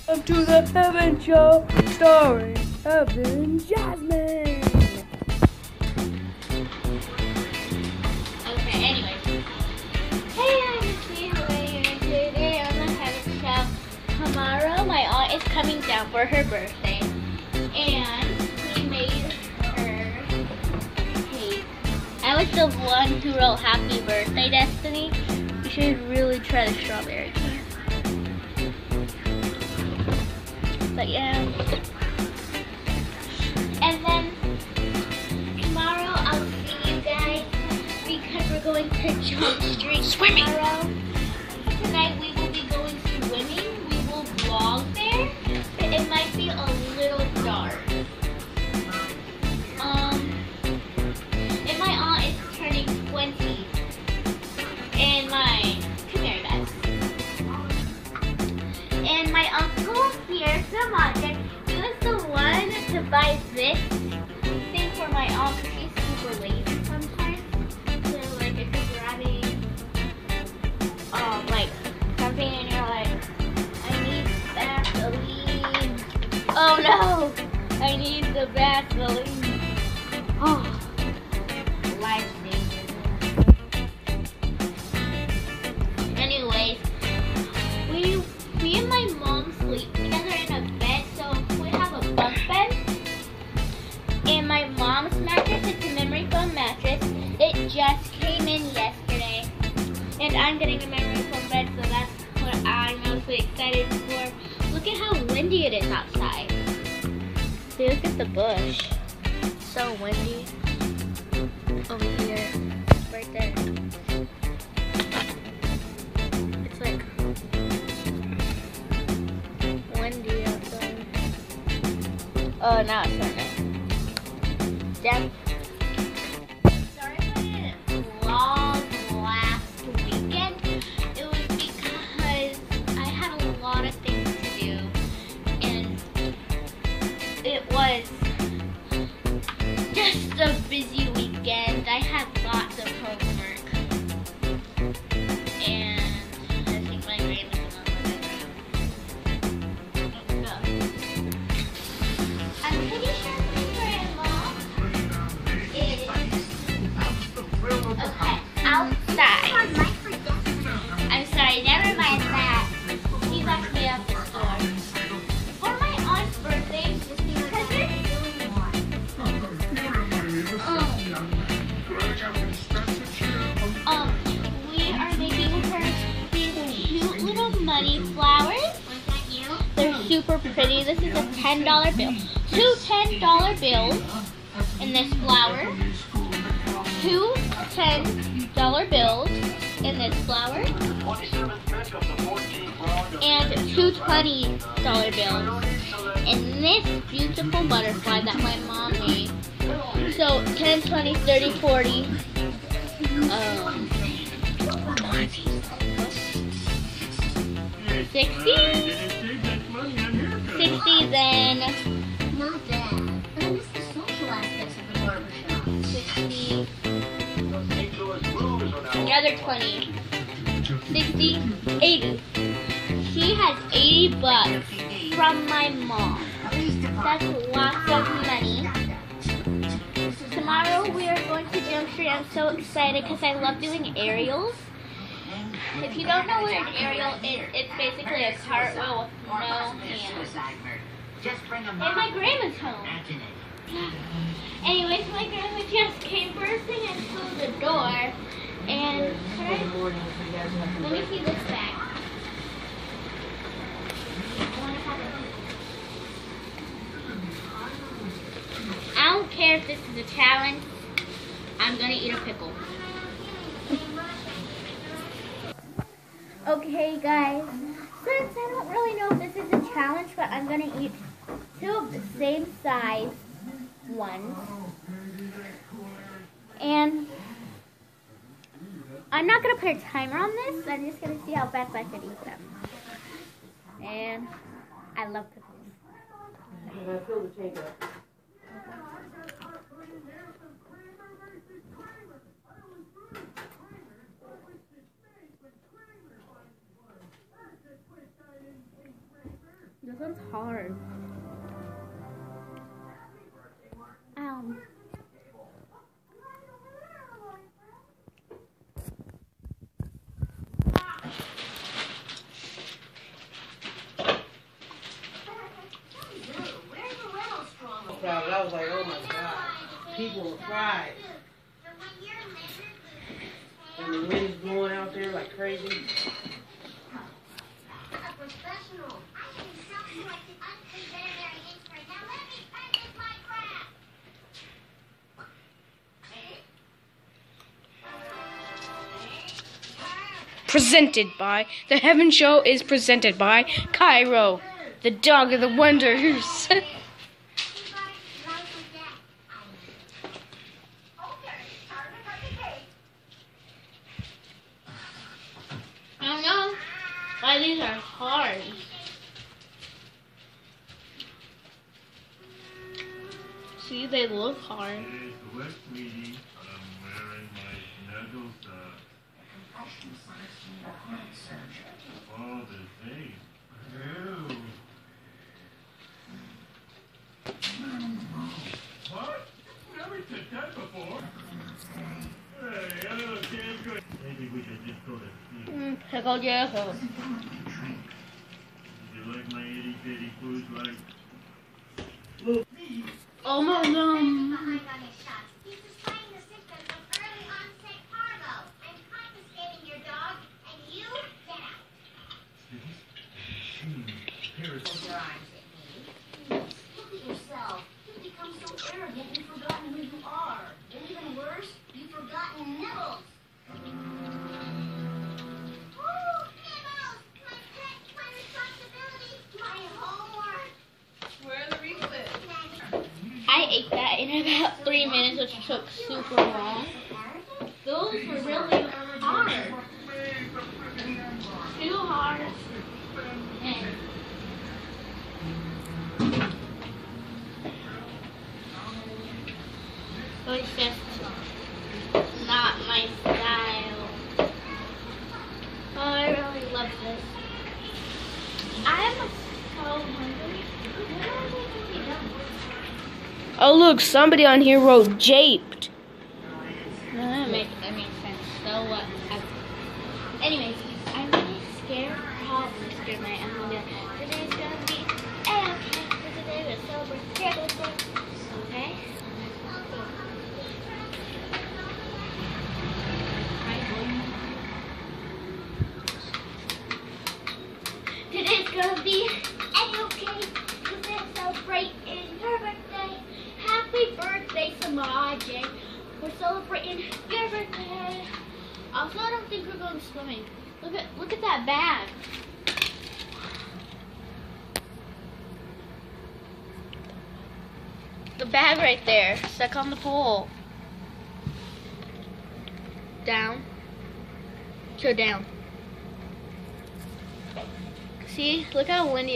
Welcome to the Heaven Show, starring Evan Jasmine. Okay, anyway. Hey, I'm Lucy. How are you? Today on the Heaven Show. Tomorrow, my aunt is coming down for her birthday, and we made her cake. I was the one who wrote "Happy Birthday, Destiny." You should really try the strawberry cake. But yeah. And then tomorrow I'll see you guys because we're going to Jump Street Swimming. tomorrow. Tonight we will be going swimming. We will vlog there, but it might be a little dark. And my aunt is turning 20. And come here, guys. And my uncle here, Samantha, he was the one to buy this thing for my aunt because she's super lazy sometimes. So like if you're grabbing like something and you're like, I need Vaseline. Oh no! I need the Vaseline. Oh, life saving. Anyways, me and my mom sleep together in a bed, so we have a bunk bed. And my mom's mattress, it's a memory foam mattress. It just came in yesterday. And I'm getting a memory foam bed, so that's what I'm mostly excited for. Look at how windy it is outside. See, look at the bush. It's so windy. Over here. Right there. It's like windy outside. Oh, now it's starting. Down. Sorry if I didn't vlog last weekend. It was because I had a lot of things to do, and it was just a busy weekend. I had lots of homework, and I think my grandma's on the background. I'm pretty sure my grandma is okay outside. I'm sorry, never mind that. She left me at the store. For my aunt's birthday, because we are making her these cute little money flowers. They're super pretty. This is a $10 bill. Two $10 bills in this flower. Two $10 bills in this flower. And two $20 bills in this beautiful butterfly that my mom made. So 10, 20, 30, 40. 60? 60 then. Not bad. I miss the social aspects of the barbershop. 60. The other 20. 60, 80. She has 80 bucks from my mom. That's lots of money. Tomorrow we are going to Jump Street. I'm so excited because I love doing aerials. If you don't know what an aerial is, it's basically a cartwheel with no hands. And my grandma's home. Anyways, my grandma just came bursting into the door. And let me see this bag. I don't care if this is a challenge. I'm gonna eat a pickle. Okay, guys. Since I don't really know if this is a challenge, but I'm gonna eat two of the same size ones. And I'm not gonna put a timer on this. I'm just gonna see how fast I can eat them. And I love pickles. I'm gonna fill the tank up. This one's hard. Ow. I was like, oh my God, people were fried. And the wind's blowing out there like crazy. A professional. I am self-selected unpaid veterinary expert. Now let me practice my craft. Presented by The Heaven Show is presented by Cairo, the dog of the wonders. I don't know why these are hard. See, they look hard. Today's the West meeting. I'm wearing my Snuggles Father's Day. Ew. What? Never said that before. Hey, hello, Sam. Good. Maybe we could just go to sleep. Pickle Jericho. Did you like my itty bitty food like? Oh my god. Behind on his shots. He's displaying the symptoms of early onset cargo. I'm confiscating your dog, and you get out. Look at yourself. You've become so arrogant you've forgotten who you are. And even worse, you've forgotten Nibbles. Oh, Nibbles! My pet, my responsibility, my homework. Where are the reflets? I ate that in about 3 minutes, which took super long. Those were really hard. Too hard. And so it's just not my style. Oh, I really love this. I'm so hungry. Oh look, somebody on here wrote japed. That makes sense. So what? Anyways, I'm really scared. Probably scared my uncle. Today's gonna be okay. Today we're celebrating Careless Day. Okay? Today's gonna be okay. Today celebrating your birthday. Happy birthday, Samaje. We're celebrating your birthday. Also, I don't think we're going swimming. Look at that bag. The bag right there, stuck on the pole. Down. Go down. See, look how windy